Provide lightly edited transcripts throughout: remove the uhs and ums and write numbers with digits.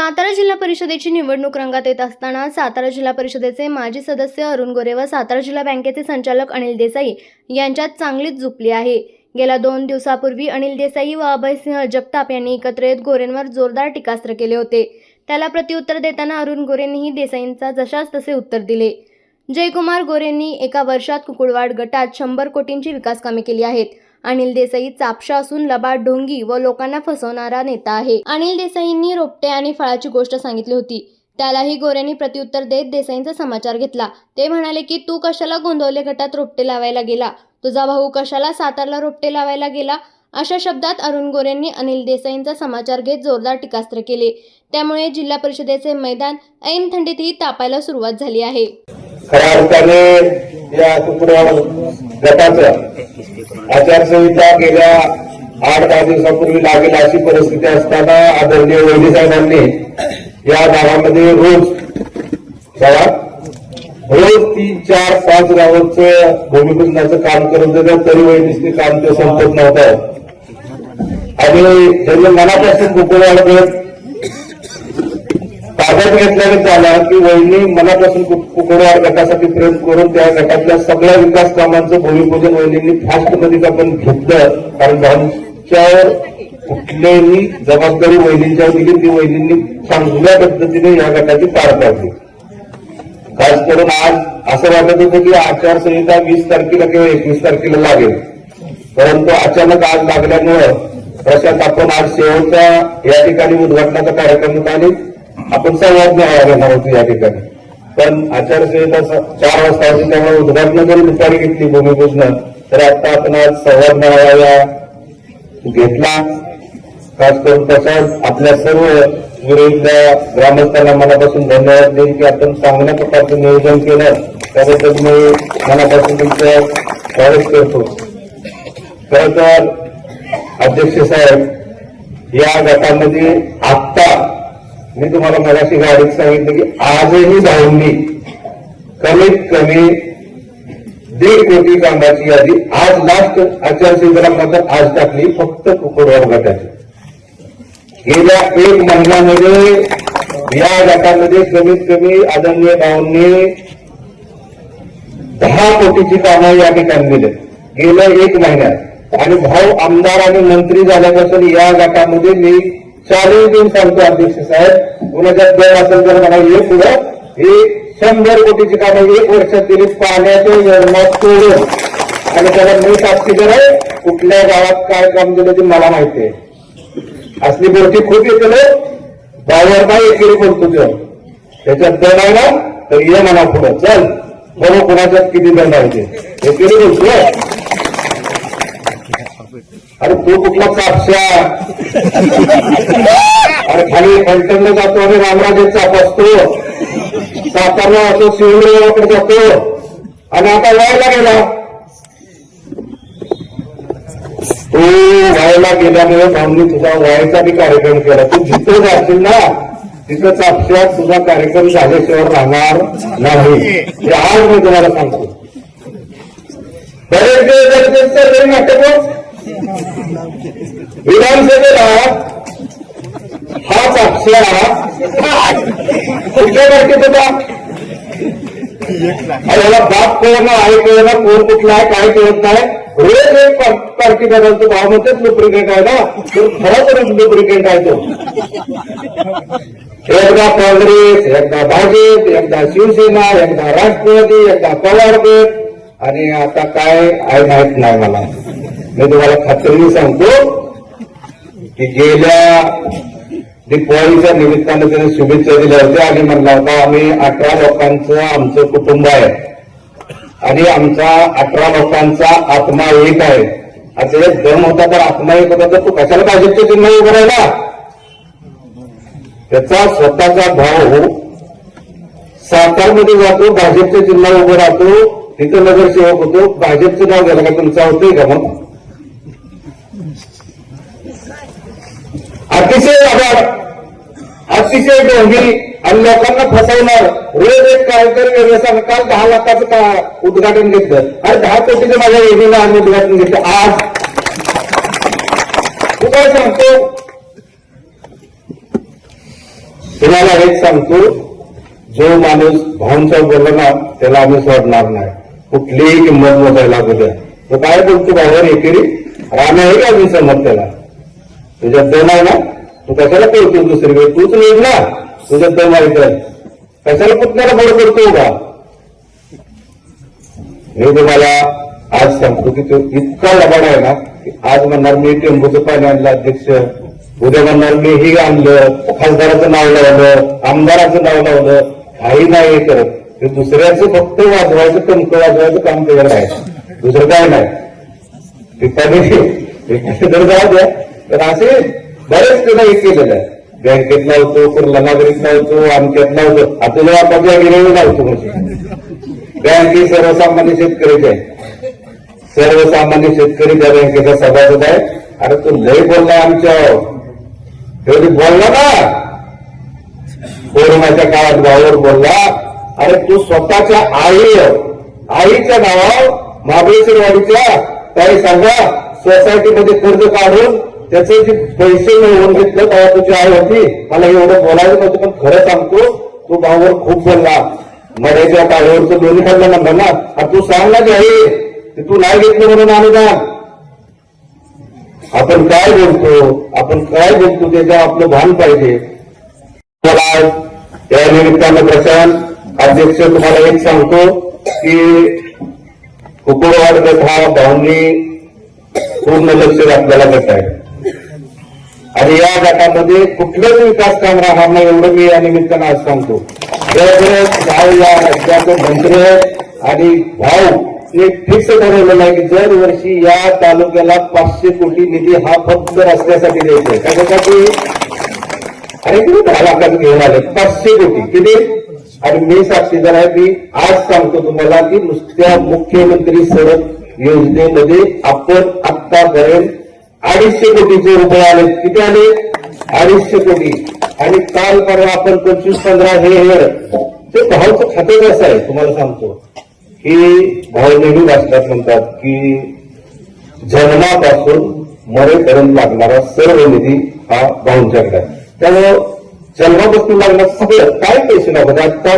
सातारा जिल्हा परिषदेची निवडणूक रंगात येत असताना सातारा जिल्हा परिषदेचे माजी सदस्य अरुण गोरे व सातारा जिल्हा बँकेचे संचालक अनिल देसाई यांच्यात चांगलीच जुपली आहे। गेल्या 2 दिवसापूर्वी अनिल देसाई व अभयसिंह जगताप यांनी एकत्र येत गोरेंवर जोरदार टीकास्त्र केले होते। त्याला प्रत्युत्तर देताना अरुण गोरेंनीही देसाईंचा जशास तसे उत्तर दिले। जयकुमार गोरेंनी एका वर्षात कुकुडवाड गटात 100 कोटींची विकास कामे केली आहेत। अनिल देसाई चापशा असून लबाड ढोंगी व लोकांना फसवणारा नेता आहे। अनिल देसाईंनी रोपटे आणि फळाची गोष्ट सांगितली होती, त्यालाही गोरेंनी प्रत्युत्तर देत देसाईंचा समाचार घेतला। ते म्हणाले की तू कशाला गोंदवले गटात रोपटे लावायला गेला, तुझा भाऊ कशाला सातारला रोपटे लावायला गेला, अशा शब्दात अरुण गोरेंनी अनिल देसाईंचा समाचार घेत जोरदार टीकास्त्र केले। त्यामुळे जिल्हा परिषदेचे मैदान ऐन थंडीतही तापायला सुरुवात झाली आहे। खऱ्या अर्थाने या कुकुडवाड गटाचं आचारसंहिता गेल्या 8-10 दिवसापूर्वी लागेल अशी परिस्थिती असताना आदरणीय वैद्य साहेबांनी या गावामध्ये रोज 3-4-5 गावांचं भूमिपूजनाचं काम करत होतं, तरी वैदिकचे काम ते संपत नव्हतं। आणि त्यांनी मनापासून कुकुडवाड गट ताब्यात घेतल्याने झाला की वहिनी मनापासून कुकुडवाड गटासाठी प्रयत्न करून त्या गटातल्या सगळ्या विकास कामांचं भूमिपूजन वहिनींनी फास्टमध्ये आपण घेतलं। कारण भाऊंच्यावर कुठलीही जबाबदारी वहिनींच्यावर दिली, ती वहिनींनी चांगल्या पद्धतीने या गटाची पार पाडली। खास करून आज असं वाटत होतं की आचारसंहिता 20 तारखेला किंवा 21 तारखेला लागेल, परंतु अचानक आज लागल्यामुळं प्रशांत आपण आज शेवटच्या या ठिकाणी उद्घाटनाचा कार्यक्रम आणि आपण संवाद न्यायालय घेणार होतो या ठिकाणी, पण आचारसंहिता 4 वाजता होती, त्यामुळे उद्घाटन जरी दुपारी घेतली भूमिपूजन, तर आता आपण आज संवाद न्यायालय घेतला। खास करून तसाच आपल्या सर्व विरोधीतल्या ग्रामस्थांना मनापासून धन्यवाद देईन की आपण चांगल्या प्रकारचं नियोजन केलं, त्याबद्दल मी मनापासून तुमचं स्वागत करतो। खरं तर अध्यक्ष साहेब, या गटामध्ये आत्ता मी तुम्हाला मगाशी गाडीत सांगितलं की आजही भाऊंनी कमीत कमी 1.5 कोटी कामाची यादी आज लास्ट आचारसंहितेला मात्र आज टाकली, फक्त कुकुडवाड गटाची। गेल्या 1 महिन्यामध्ये या गटामध्ये कमीत कमी आदरणीय भाऊंनी 10 कोटीची कामं या ठिकाणी दिली गेल्या 1 महिन्यात। आणि भाऊ आमदार आणि मंत्री झाल्यापासून या गटामध्ये मी 40 दिन सांगतो अध्यक्ष साहेब, कुणाच्यात दर असेल तर मला हे पुढं हे 100 कोटीची कामं 1 वर्षात केली, पाण्याच्या योजना सोडून। आणि त्याला मी साक्षीदार आहे, कुठल्या गावात काय काम दिलं ते मला माहिती आहे। असली गोष्टी खूप येते, बावर नाही एकेरी बोलतो त्याच्यात दर आहे ना, तर ये म्हणा पुढं चल बरोबर, कुणाच्यात किती दर आहे एकेरी बोलतो। अरे तू कुठला चापशा, अरे खाली फलटणला जातो आणि रामराजे चाप असतो, सातारला असतो, शिवनेरीकडे जातो, आणि आता व्हायला गेला। तू व्हायला गेल्यामुळे भाऊंनी तुझा व्हायचा बी कार्यक्रम केला। तू जिथं जाशील ना तिथं चापशात तुझा कार्यक्रम झाल्याशिवाय राहणार नाही, हे आज मी तुम्हाला सांगतो। बरेच दिवस नाटक विधानसभेला हा चापशा कुठल्या तारखेत होता, याला बाप कळलं ना, आई कळलं ना, कोण कुठला आहे काय कळत नाही। रोज एक पार्टी बदलतो, भाव म्हणतात लुब्रिकेट आहे ना, तर खरंच लुब्रिकेट आहे तो। एकदा काँग्रेस, एकदा भाजप, एकदा शिवसेना, एकदा राष्ट्रवादी, एकदा पवार गट, आणि आता काय आहे माहित नाही मला। मी तुम्हाला खात्रीने सांगतो की गेल्या दिवाळीच्या निमित्तानं त्याने शुभेच्छा दिल्या होत्या आणि म्हणला होता आम्ही 18 लोकांचं आमचं कुटुंब आहे आणि आमचा 18 लोकांचा आत्मा एक आहे। असं दम होता तर आत्मा एक होता, तर तू कशाला भाजपचे चिन्ह उभं राहिला? त्याचा स्वतःचा भाऊ सातारमध्ये जातो, भाजपचे चिन्ह उभं राहतो, तिथं नगरसेवक होतो, भाजपचं नाव घ्यायला का तुमचा होतंय का? मग अतिशय आभार, अतिशय ढोंगी आणि लोकांना फसवणार। रोज एक काहीतरी वेगळं सांग, काल 10 लाखाचं उद्घाटन घेतलं आणि 10 कोटीचं माझ्या योजनेला आम्ही उद्घाटन घेतलं। आज तू काय सांगतो तुम्हाला हेच सांगतो, जो माणूस भाऊंच्या बोलला ना त्याला आम्ही सोडणार नाही, कुठलीही किंमत मोजायला लागू द्या. तो काय बोलतो भावावर एकेरी रामे आहे का आम्ही समज त्याला, तुझ्यात दम आहे ना, तू कशाला करतो दुसरीकडे, तूच निघ ना, तुझ्यात दम आहे तर कशाला पुतण्याला बळ करतो का. मी तुम्हाला आज सांगतो की तो इतका लबाड आहे ना की आज म्हणणार मी टेंबूचं पाणी आणलं अध्यक्ष, उद्या म्हणणार मी हे आणलं, खासदाराचं नाव लावलं, आमदाराचं नाव लावलं, काही नाही करत. ते दुसऱ्याचं फक्त वाजवायचं, टंक वाजवायचं काम केलं आहे, दुसरं काय नाही. तर जाऊ द्या. तर असे बरेच त्याला हे केलेलं आहे. बँकेत लावतो, कुर्ला नागरिक लावतो, आमच्यात लावतो, आता जेव्हा आपल्या गिरेवर लावतो. म्हणजे बँक ही सर्वसामान्य शेतकऱ्याची आहे, सर्वसामान्य शेतकरी त्या बँकेचा सभासद आहे. अरे तू लय बोलला आमच्या तेवढी बोलला ना, कोरोनाच्या काळात भावावर बोलला. अरे तू स्वतःच्या आईच्या नावावर महाबळेश्वरवाडीच्या काही सांगा सोसायटीमध्ये कर्ज काढून त्याचे जे पैसे मिळवून घेतलं तेव्हा तुझी आई होती. मला एवढं बोलायचं नव्हतं, पण खरं सांगतो तू भावावर खूप बोलला. मराठीच्या काळावरचं दोन्ही खाल्लं म्हणलं ना. तू सांग ना की आई तू नाही घेतलं म्हणून अनुदान. आपण काय बोलतो त्याचं आपलं भान पाहिजे. मला या निमित्तानं प्रशांत अध्यक्ष तुम्हाला एक सांगतो की कुकुडवाड गट हा भावनी पूर्ण लक्ष घातलेला गट आहे आणि या गटामध्ये कुठलंच विकास काम राहणार नाही एवढं मी या निमित्तानं आज सांगतो. भाऊ या राज्याचे मंत्री आणि भाऊ एक फिक्स ठरवलेलं आहे की दरवर्षी या तालुक्याला 500 कोटी निधी हा फक्त रस्त्यासाठी द्यायचा आहे. त्याच्यासाठी आणि तुम्ही 10 लाखाचं घेऊन आले 500 कोटी किती. आणि मी साक्षीदार आहे की आज सांगतो तुम्हाला की नुसत्या मुख्यमंत्री सडक योजनेमध्ये आपण आतापर्यंत 250 कोटीचे रुपये आले. किती आले? 250 कोटी. आणि काल परवा आपण 25-15 हे ते भाऊचं खातं कसं आहे तुम्हाला सांगतो की भाऊ नेहमी वाचल्यात म्हणतात की जन्मापासून मरेपर्यंत लागणारा सर्व निधी हा भाऊंच्याकडे आहे. त्यामुळं जन्मापासून लागणार सगळं काय पैसे लागत. आता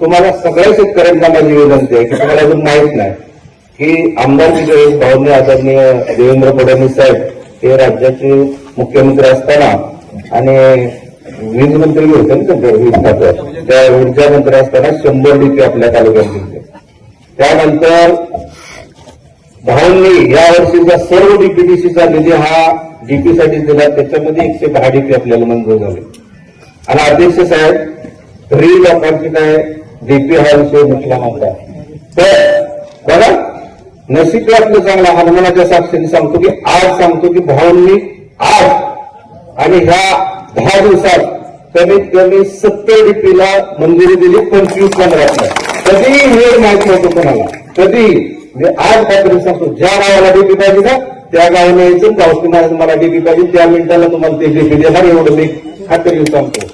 तुम्हाला सगळ्या शेतकऱ्यांना माझी विनंती आहे की तुम्हाला अजून माहित नाही की आमदारकीच्या वेळेस भाऊंनी आदरणीय देवेंद्र फडणवीस साहेब हे राज्याचे मुख्यमंत्री असताना आणि वीज मंत्री होते ना वीज खात्यात, त्या ऊर्जा मंत्री असताना 100 DP आपल्या तालुक्यात दिले. त्यानंतर भाऊंनी या वर्षीचा सर्व डीपीडीसीचा निधी हा डीपीसाठी दिला. त्याच्यामध्ये 110 DP आपल्याला मंजूर झाले. आणि अध्यक्ष साहेब लोकांची काय डीपी हा विषय म्हटला नव्हता. तर बघा नशीब आपलं चांगला हनुमानाच्या साक्षीने सांगतो की आज सांगतो की भाऊंनी आज आणि ह्या 10 दिवसात कमीत कमी 70 डीपीला मंजुरी दिली. 25-15 कधी हे माहित नव्हतं कोणाला कधी. म्हणजे आज खात्री सांगतो ज्या गावाला डीपी पाहिजे ना त्या गावाला यायचं गावठी मला डीपी पाहिजे त्या मिनिटाला तुम्हाला ते डीपी देणार एवढं मी खात्री सांगतो.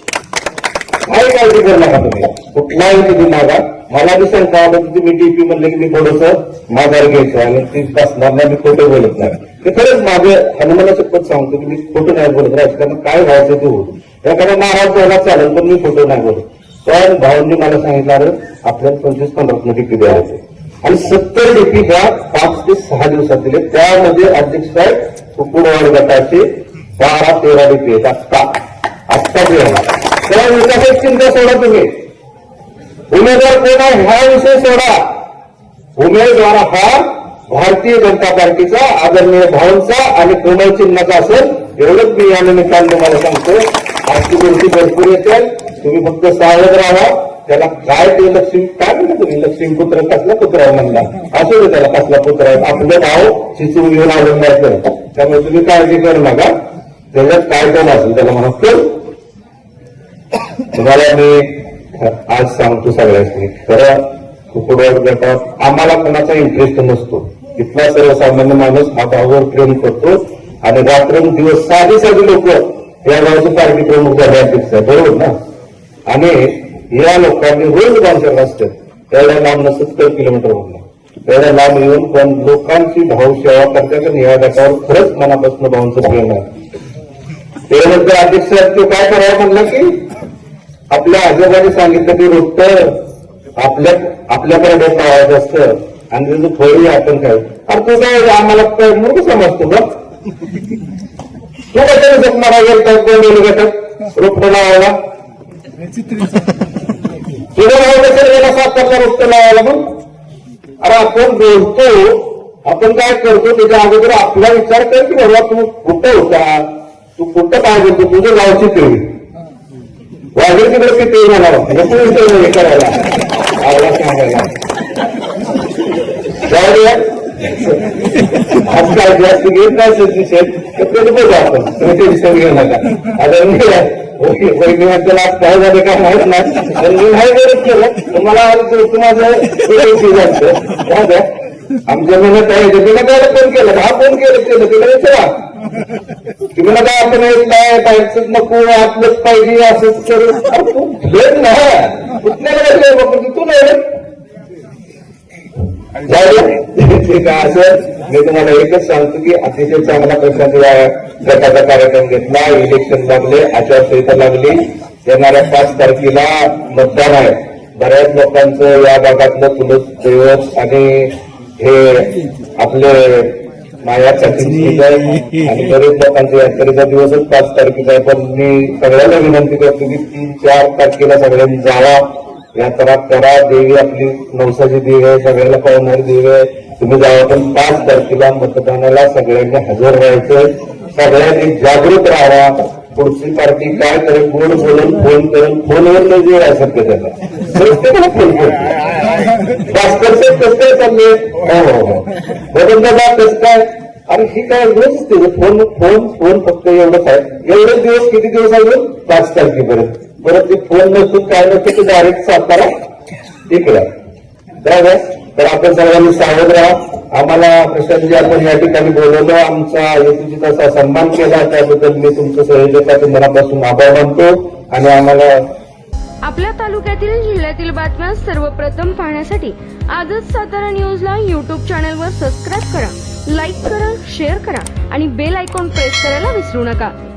काही काळजी करू नका तुम्ही कुठलाही निधी मागा. मला बी शंका वाटत होती मी डीपी म्हणले की मी थोडंसं माघार घ्यायचं आणि ती बसणार नाही मी खोटं बोलत नाही. ते खरंच माझं हनुमानाचं पद सांगतो की मी खोटं नाही बोलत. राजकारण काय व्हायचं ते होत एखादा नाराज व्हायला चालेल पण मी खोटं नाही बोलत. पण भाऊंनी मला सांगितलं आपल्याला 25-15 डीपी द्यायचे आणि 70 डीपी ह्या 5 ते 6 दिवसात दिले. त्यामध्ये अध्यक्ष साहेब कुकुडवाड गटाचे 12-13 डीपी आहेत आत्ता देणार. त्या विकासाची चिंता सोडा तुम्ही. उमेदवार कोण आहे हा विषय सोडा. उमेदवार हा भारतीय जनता पार्टीचा आदरणीय भाऊंचा आणि कमळ चिन्हाचा असेल एवढंच मी या निमित्तानं तुम्हाला सांगतो. आजची गोष्टी भरपूर येते तुम्ही फक्त सावध राहा. त्याला काय ते लक्ष्मी काय म्हणता तुम्ही लक्ष्मीपुत्र कसला पुत्र म्हणला असू दे त्याला कसला पुत्र आहे. आपलं नाव शिचून घेऊन आलं नाही त्यामुळे तुम्ही काळजी करू नका. त्याच्यात काय कोण असेल त्याला म्हणतो. तुम्हाला मी आज सांगतो सगळ्यांनी खरं कुकुडवाड गटात आम्हाला कोणाचा इंटरेस्ट नसतो. इथला सर्वसामान्य माणूस हा भावावर प्रेम करतो आणि रात्रंदिवस साधी लोक या गावचे पार्टी प्रमुख झाले अध्यक्ष बरोबर ना. आणि या लोकांनी रोज गावच्या असतात त्याला लांब 70 किलोमीटर होणार त्याला लांब येऊन पण लोकांची भाऊ सेवा करतात आणि या गटावर खरंच मनापासून भाऊंचं प्रेम आहे. त्यानंतर अध्यक्ष तो काय करावं म्हणलं की आपल्या आजोबांनी सांगितलं की रोपट आपल्याकडे डोकं लावायचं असतं आणि त्याचं फळही आपण काय. अरे तू काय आम्हाला काय मूर्ख समजतो बघ. तू कशाने जगणारा गेलता कोण गेलं गटात रोपट लावायला. तुझं नाव कशाला गेला 7 रोपट लावायला. मग अरे आपण बोलतो, आपण काय करतो त्याच्या अगोदर आपला विचार कर की बाबा तू कुठं होता, तू कुठं काय बोलतो. तुझं गावची पिढी वाजरी तिकडे किती म्हणावं हे करायला आवाज सांगायला आज काय जास्त घेत नाही विषय बघू आपण तुम्ही दिसून घेऊ नका. आता वैद्यला आज काय झालं काय माहित नाही पण मी नाही गरज केलं तुम्हाला माझं आमच्या मनात आहे तिला काय फोन केलं हा फोन केलं तिला विचारा तुम्ही नका आपण काय पाहिजे नको आपलंच पाहिजे असंच करू तू भेट नाही कुठल्याला तू नाही असं मी तुम्हाला एकच सांगतो की अतिशय चांगला प्रशासनाचा गटाचा कार्यक्रम घेतला. इलेक्शन लागले, आचारसंहिता लागली. येणाऱ्या 5 तारखेला मतदान आहे. बऱ्याच लोकांचं या भागातलं कुलदैवत आणि हे आपले मायासाठी आणि बरेच लोकांचे यात्रेचा दिवसच 5 तारखेचा आहे. पण मी सगळ्यांना विनंती करतो की 3-4 तारखेला सगळ्यांनी जावा, यात्रा करा. देवी आपली नवसाची देवी आहे, सगळ्यांना पावणारी देवी आहे. तुम्ही जावा पण 5 तारखेला मतदानाला सगळ्यांनी हजर राहायचं. सगळ्यांनी जागृत राहावा. पुढची पार्टी काय करेल गोड बोलून फोन करेल फोनवर जे आहे सत्य त्याला प्रत्येकाला फोन करतो. भास्करचे कसं काय चालले हो बदलता कसं काय. अरे हे काय रोज फोन फोन फोन फक्त एवढंच आहे. एवढे दिवस किती दिवस आहे 5 तारखेपर्यंत. परत ते फोन नसतो काय नसतं ते डायरेक्ट सातारा इकडे बरोबर. तर आपण सगळ्यांनी सावध राहा. आम्हाला प्रशासनाने आपण या ठिकाणी बोलवलं, आमचा यशस्वी तसा सन्मान केला त्याबद्दल मी तुमचं सहयोगाचे मनापासून आभार मानतो. आणि आम्हाला आपल्या तालुक्यातील जिल्ह्यातील बातम्या सर्वप्रथम पाहण्यासाठी आजच सातारा न्यूजला YouTube चॅनलवर सबस्क्राईब करा, लाईक करा, शेअर करा आणि बेल आयकॉन प्रेस करायला विसरू नका.